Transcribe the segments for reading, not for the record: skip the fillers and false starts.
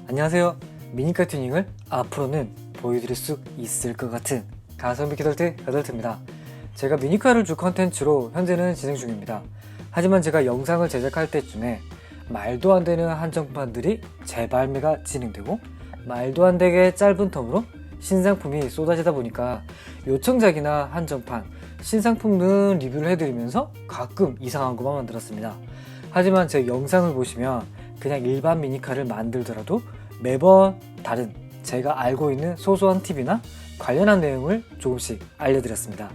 안녕하세요. 미니카 튜닝을 앞으로는 보여드릴 수 있을 것 같은 가성비 키덜트 여덜트입니다. 제가 미니카를 주 컨텐츠로 현재는 진행 중입니다. 하지만 제가 영상을 제작할 때쯤에 말도 안 되는 한정판들이 재발매가 진행되고 말도 안 되게 짧은 텀으로 신상품이 쏟아지다 보니까 요청작이나 한정판, 신상품 등 리뷰를 해드리면서 가끔 이상한 것만 만들었습니다. 하지만 제 영상을 보시면 그냥 일반 미니카를 만들더라도 매번 다른 제가 알고 있는 소소한 팁이나 관련한 내용을 조금씩 알려드렸습니다.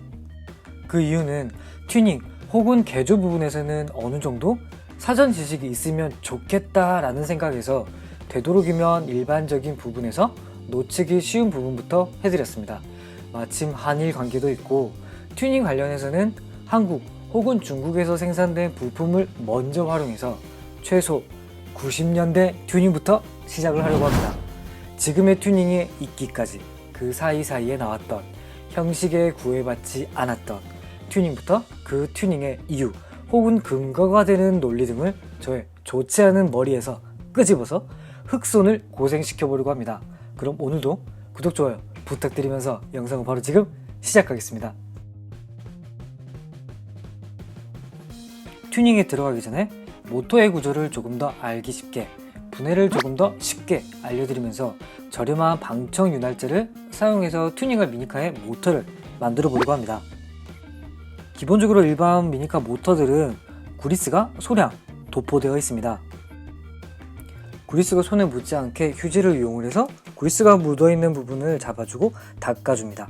그 이유는 튜닝 혹은 개조 부분에서는 어느 정도 사전 지식이 있으면 좋겠다라는 생각에서 되도록이면 일반적인 부분에서 놓치기 쉬운 부분부터 해드렸습니다. 마침 한일 관계도 있고 튜닝 관련해서는 한국 혹은 중국에서 생산된 부품을 먼저 활용해서 최소 90년대 튜닝부터 시작을 하려고 합니다. 지금의 튜닝에 있기까지 그 사이사이에 나왔던 형식에 구애받지 않았던 튜닝부터 그 튜닝의 이유 혹은 근거가 되는 논리 등을 저의 좋지 않은 머리에서 끄집어서 흑손을 고생시켜보려고 합니다. 그럼 오늘도 구독, 좋아요 부탁드리면서 영상을 바로 지금 시작하겠습니다. 튜닝에 들어가기 전에 모터의 구조를 조금 더 알기 쉽게, 분해를 조금 더 쉽게 알려드리면서 저렴한 방청 윤활제를 사용해서 튜닝할 미니카의 모터를 만들어 보려고 합니다. 기본적으로 일반 미니카 모터들은 그리스가 소량 도포되어 있습니다. 그리스가 손에 묻지 않게 휴지를 이용을 해서 그리스가 묻어있는 부분을 잡아주고 닦아줍니다.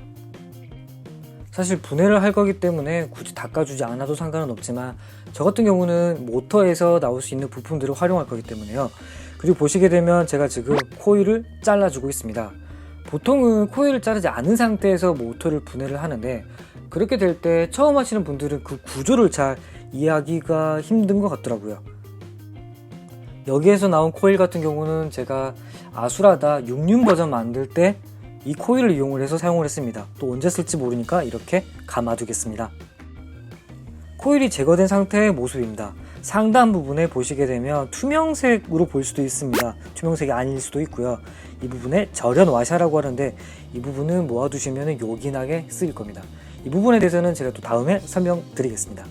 사실 분해를 할 거기 때문에 굳이 닦아주지 않아도 상관은 없지만 저 같은 경우는 모터에서 나올 수 있는 부품들을 활용할 거기 때문에요. 그리고 보시게 되면 제가 지금 코일을 잘라주고 있습니다. 보통은 코일을 자르지 않은 상태에서 모터를 분해를 하는데 그렇게 될 때 처음 하시는 분들은 그 구조를 잘 이해하기가 힘든 것 같더라고요. 여기에서 나온 코일 같은 경우는 제가 아수라다 66 버전 만들 때 이 코일을 이용을 해서 사용을 했습니다. 또 언제 쓸지 모르니까 이렇게 감아두겠습니다. 코일이 제거된 상태의 모습입니다. 상단 부분에 보시게 되면 투명색으로 보일 수도 있습니다. 투명색이 아닐 수도 있고요. 이 부분에 절연 와샤라고 하는데 이 부분은 모아두시면 요긴하게 쓰일 겁니다. 이 부분에 대해서는 제가 또 다음에 설명드리겠습니다.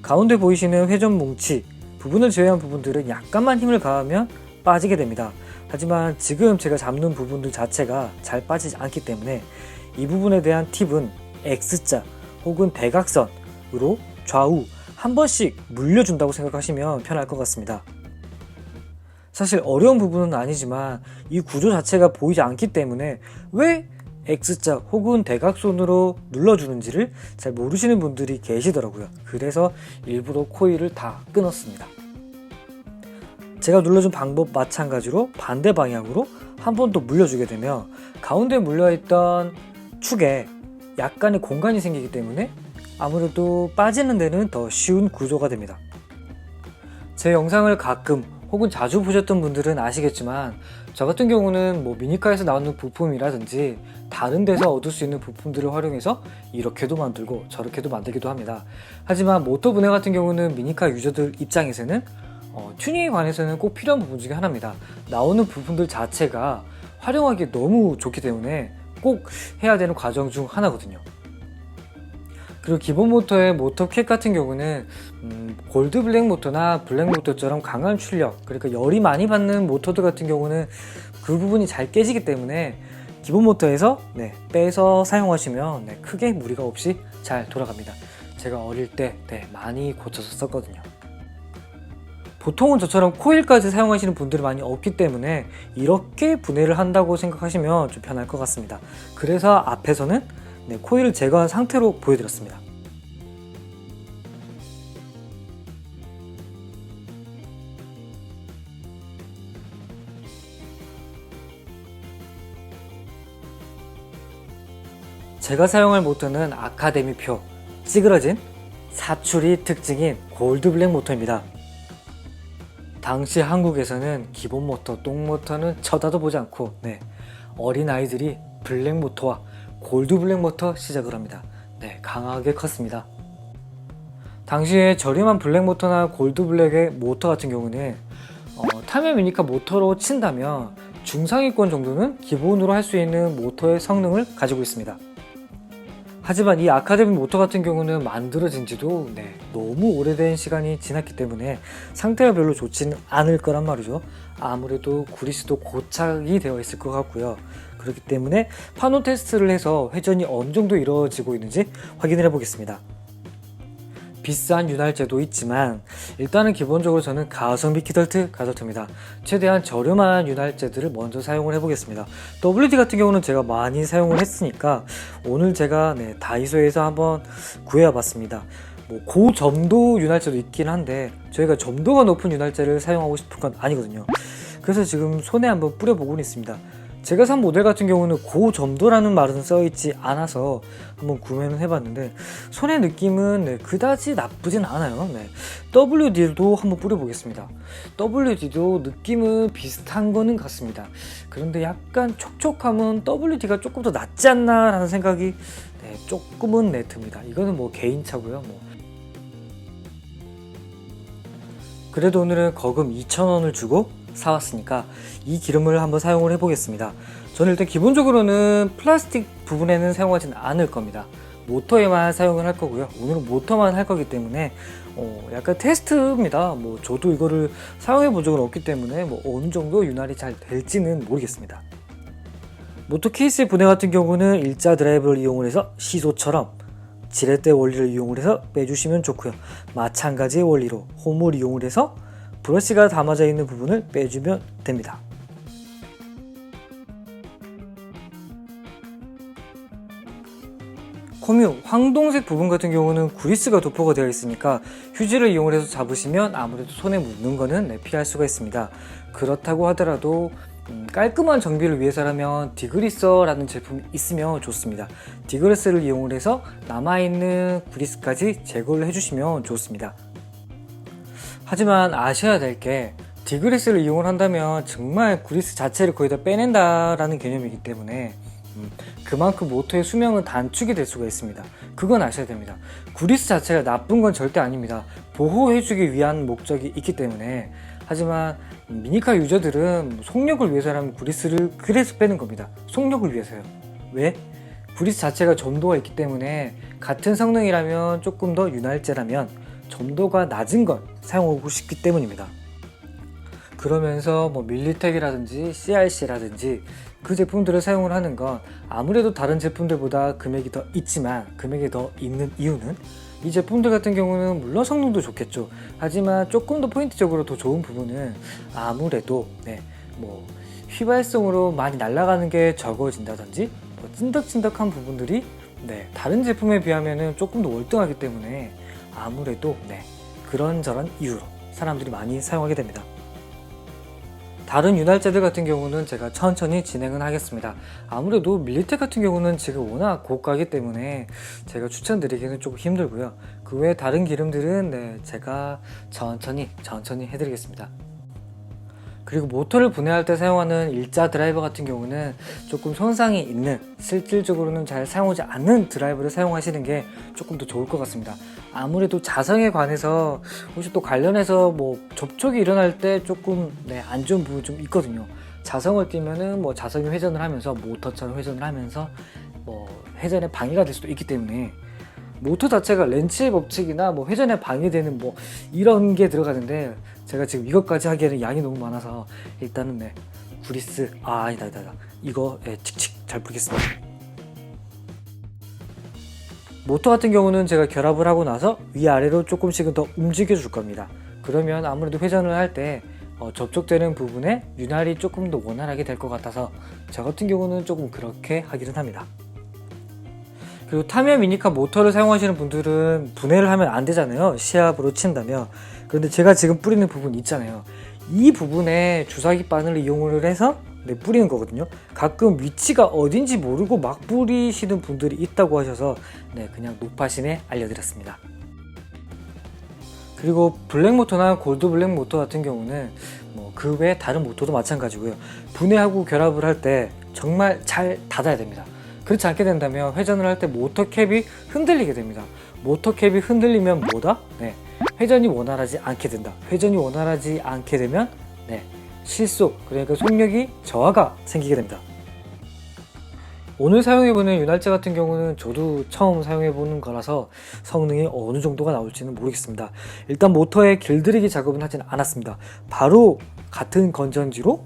가운데 보이시는 회전 뭉치 부분을 제외한 부분들은 약간만 힘을 가하면 빠지게 됩니다. 하지만 지금 제가 잡는 부분들 자체가 잘 빠지지 않기 때문에 이 부분에 대한 팁은 X자 혹은 대각선으로 좌우 한 번씩 물려준다고 생각하시면 편할 것 같습니다. 사실 어려운 부분은 아니지만 이 구조 자체가 보이지 않기 때문에 왜 X자 혹은 대각선으로 눌러주는지를 잘 모르시는 분들이 계시더라고요. 그래서 일부러 코일을 다 끊었습니다. 제가 눌러준 방법 마찬가지로 반대 방향으로 한 번 더 물려주게 되면 가운데 물려있던 축에 약간의 공간이 생기기 때문에 아무래도 빠지는 데는 더 쉬운 구조가 됩니다. 제 영상을 가끔 혹은 자주 보셨던 분들은 아시겠지만 저 같은 경우는 미니카에서 나오는 부품이라든지 다른 데서 얻을 수 있는 부품들을 활용해서 이렇게도 만들고 저렇게도 만들기도 합니다. 하지만 모터 분해 같은 경우는 미니카 유저들 입장에서는 튜닝에 관해서는 꼭 필요한 부분 중에 하나입니다. 나오는 부분들 자체가 활용하기 너무 좋기 때문에 꼭 해야 되는 과정 중 하나거든요. 그리고 기본 모터의 모터 캡 같은 경우는 골드 블랙 모터나 블랙 모터처럼 강한 출력, 그러니까 열이 많이 받는 모터들 같은 경우는 그 부분이 잘 깨지기 때문에 기본 모터에서 빼서 사용하시면 크게 무리가 없이 잘 돌아갑니다. 제가 어릴 때 많이 고쳐서 썼거든요. 보통은 저처럼 코일까지 사용하시는 분들이 많이 없기 때문에 이렇게 분해를 한다고 생각하시면 좀 편할 것 같습니다. 그래서 앞에서는 코일을 제거한 상태로 보여드렸습니다. 제가 사용할 모터는 아카데미표 찌그러진 사출이 특징인 골드 블랙 모터입니다. 당시 한국에서는 기본 모터, 똥 모터는 쳐다도 보지 않고 어린 아이들이 블랙 모터와 골드 블랙 모터 시작을 합니다. 강하게 컸습니다. 당시에 저렴한 블랙 모터나 골드 블랙의 모터 같은 경우는 타미야 미니카 모터로 친다면 중상위권 정도는 기본으로 할 수 있는 모터의 성능을 가지고 있습니다. 하지만 이 아카데미 모터 같은 경우는 만들어진 지도 너무 오래된 시간이 지났기 때문에 상태가 별로 좋지는 않을 거란 말이죠. 아무래도 그리스도 고착이 되어 있을 것 같고요. 그렇기 때문에 파노 테스트를 해서 회전이 어느 정도 이루어지고 있는지 확인을 해보겠습니다. 비싼 윤활제도 있지만 일단은 기본적으로 저는 가성비 키덜트 가솔트입니다. 최대한 저렴한 윤활제들을 먼저 사용을 해보겠습니다. WD 같은 경우는 제가 많이 사용을 했으니까 오늘 제가 다이소에서 한번 구해봤습니다. 고점도 윤활제도 있긴 한데 저희가 점도가 높은 윤활제를 사용하고 싶은 건 아니거든요. 그래서 지금 손에 한번 뿌려보고는 있습니다. 제가 산 모델 같은 경우는 고점도라는 말은 써있지 않아서 한번 구매는 해봤는데 손의 느낌은 그다지 나쁘진 않아요. WD도 한번 뿌려보겠습니다. WD도 느낌은 비슷한 거는 같습니다. 그런데 약간 촉촉함은 WD가 조금 더 낫지 않나 라는 생각이 조금은 듭니다. 이거는 개인차고요. 그래도 오늘은 거금 2,000원을 주고 사왔으니까 이 기름을 한번 사용을 해보겠습니다. 저는 일단 기본적으로는 플라스틱 부분에는 사용하지는 않을 겁니다. 모터에만 사용을 할 거고요. 오늘은 모터만 할 거기 때문에 약간 테스트입니다. 저도 이거를 사용해 본 적은 없기 때문에 어느 정도 윤활이 잘 될지는 모르겠습니다. 모터 케이스의 분해 같은 경우는 일자 드라이브를 이용을 해서 시소처럼 지렛대 원리를 이용을 해서 빼주시면 좋고요. 마찬가지의 원리로 홈을 이용을 해서 브러쉬가 담아져 있는 부분을 빼주면 됩니다. 컴유 황동색 부분 같은 경우는 그리스가 도포가 되어 있으니까 휴지를 이용을 해서 잡으시면 아무래도 손에 묻는 거는 피할 수가 있습니다. 그렇다고 하더라도 깔끔한 정비를 위해서라면 디그리서라는 제품이 있으면 좋습니다. 디그리스를 이용을 해서 남아있는 그리스까지 제거를 해주시면 좋습니다. 하지만 아셔야 될 게 디그리스를 이용을 한다면 정말 그리스 자체를 거의 다 빼낸다라는 개념이기 때문에 그만큼 모터의 수명은 단축이 될 수가 있습니다. 그건 아셔야 됩니다. 그리스 자체가 나쁜 건 절대 아닙니다. 보호해주기 위한 목적이 있기 때문에. 하지만 미니카 유저들은 속력을 위해서라면 그리스를 그래서 빼는 겁니다. 속력을 위해서요. 왜? 그리스 자체가 점도가 있기 때문에 같은 성능이라면 조금 더 윤활제라면 점도가 낮은 걸 사용하고 싶기 때문입니다. 그러면서 밀리텍이라든지 CRC라든지 그 제품들을 사용을 하는 건 아무래도 다른 제품들보다 금액이 더 있지만 금액이 더 있는 이유는 이 제품들 같은 경우는 물론 성능도 좋겠죠. 하지만 조금 더 포인트적으로 더 좋은 부분은 아무래도 휘발성으로 많이 날아가는 게 적어진다든지 찐득찐득한 부분들이 다른 제품에 비하면 조금 더 월등하기 때문에 아무래도 그런저런 이유로 사람들이 많이 사용하게 됩니다. 다른 윤활제들 같은 경우는 제가 천천히 진행은 하겠습니다. 아무래도 밀리텍 같은 경우는 지금 워낙 고가이기 때문에 제가 추천드리기는 조금 힘들고요. 그 외에 다른 기름들은 제가 천천히 해드리겠습니다. 그리고 모터를 분해할 때 사용하는 일자 드라이버 같은 경우는 조금 손상이 있는, 실질적으로는 잘 사용하지 않는 드라이버를 사용하시는 게 조금 더 좋을 것 같습니다. 아무래도 자성에 관해서 혹시 또 관련해서 접촉이 일어날 때 조금 안 좋은 부분이 좀 있거든요. 자성을 띄면은 자성이 회전을 하면서 모터처럼 회전을 하면서 회전에 방해가 될 수도 있기 때문에 모터 자체가 렌치의 법칙이나 회전에 방해되는 이런 게 들어가는데 제가 지금 이것까지 하기에는 양이 너무 많아서 일단은 그리스 아니다 이거 칙칙 잘 뿌리겠습니다. 모터 같은 경우는 제가 결합을 하고 나서 위아래로 조금씩은 더 움직여 줄 겁니다. 그러면 아무래도 회전을 할 때 접촉되는 부분에 윤활이 조금 더 원활하게 될 것 같아서 저 같은 경우는 조금 그렇게 하기는 합니다. 그리고 타미야 미니카 모터를 사용하시는 분들은 분해를 하면 안 되잖아요. 시합으로 친다면. 그런데 제가 지금 뿌리는 부분 있잖아요. 이 부분에 주사기 바늘을 이용을 해서 뿌리는 거거든요. 가끔 위치가 어딘지 모르고 막 뿌리시는 분들이 있다고 하셔서 그냥 노파심에 알려드렸습니다. 그리고 블랙 모터나 골드 블랙 모터 같은 경우는 그 외 다른 모터도 마찬가지고요. 분해하고 결합을 할 때 정말 잘 닫아야 됩니다. 그렇지 않게 된다면 회전을 할 때 모터 캡이 흔들리게 됩니다. 모터 캡이 흔들리면 뭐다? 회전이 원활하지 않게 된다. 회전이 원활하지 않게 되면 실속, 그러니까 속력이 저하가 생기게 됩니다. 오늘 사용해보는 윤활제 같은 경우는 저도 처음 사용해보는 거라서 성능이 어느 정도가 나올지는 모르겠습니다. 일단 모터에 길들이기 작업은 하진 않았습니다. 바로 같은 건전지로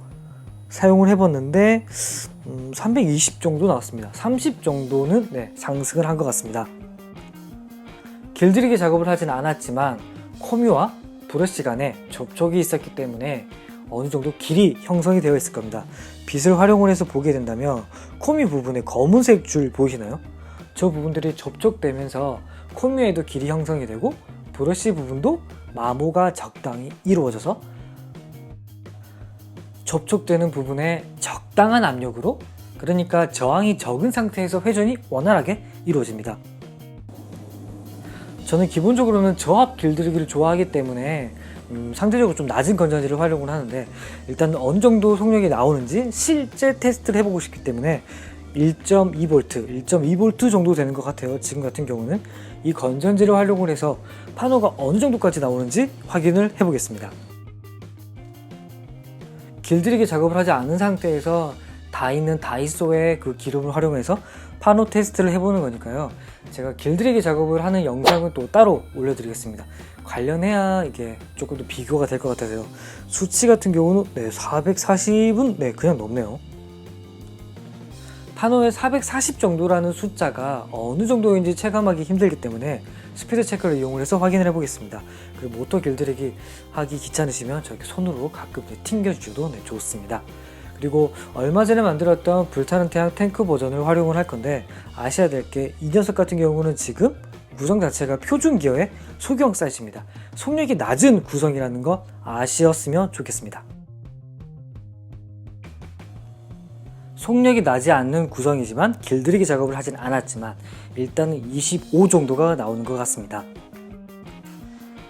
사용을 해봤는데 320 정도 나왔습니다. 30 정도는 상승을 한 것 같습니다. 길들이기 작업을 하진 않았지만 코뮤와 브러쉬 간에 접촉이 있었기 때문에 어느 정도 길이 형성이 되어 있을 겁니다. 빛을 활용을 해서 보게 된다면 코뮤 부분에 검은색 줄 보이시나요? 저 부분들이 접촉되면서 코뮤에도 길이 형성이 되고 브러쉬 부분도 마모가 적당히 이루어져서 접촉되는 부분에 적당한 압력으로, 그러니까 저항이 적은 상태에서 회전이 원활하게 이루어집니다. 저는 기본적으로는 저압 길들이기를 좋아하기 때문에 상대적으로 좀 낮은 건전지를 활용을 하는데, 일단 어느 정도 속력이 나오는지 실제 테스트를 해보고 싶기 때문에 1.2V 정도 되는 것 같아요. 지금 같은 경우는 이 건전지를 활용을 해서 파노가 어느 정도까지 나오는지 확인을 해보겠습니다. 길들이기 작업을 하지 않은 상태에서 다 있는 다이소의 그 기름을 활용해서 파노 테스트를 해보는 거니까요. 제가 길들이기 작업을 하는 영상은 또 따로 올려드리겠습니다. 관련해야 이게 조금 더 비교가 될 것 같아서요. 수치 같은 경우는 440은 그냥 넘네요. 파노의 440 정도라는 숫자가 어느 정도인지 체감하기 힘들기 때문에 스피드 체크를 이용을 해서 확인을 해보겠습니다. 그리고 모터 길들이기 하기 귀찮으시면 저렇게 손으로 가끔 튕겨주셔도 좋습니다. 그리고 얼마 전에 만들었던 불타는 태양 탱크 버전을 활용을 할 건데, 아셔야 될 게 이 녀석 같은 경우는 지금 구성 자체가 표준 기어의 소형 사이즈입니다. 속력이 낮은 구성이라는 거 아시었으면 좋겠습니다. 속력이 나지 않는 구성이지만 길들이기 작업을 하진 않았지만 일단은 25 정도가 나오는 것 같습니다.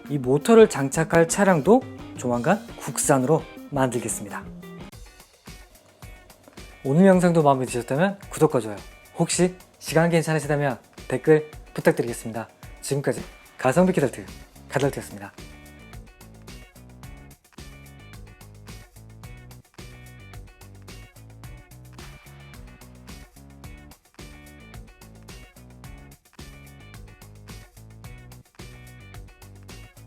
이 모터를 장착할 차량도 조만간 국산으로 만들겠습니다. 오늘 영상도 마음에 드셨다면 구독과 좋아요, 혹시 시간 괜찮으시다면 댓글 부탁드리겠습니다. 지금까지 가성비 키덜트 가덜트였습니다.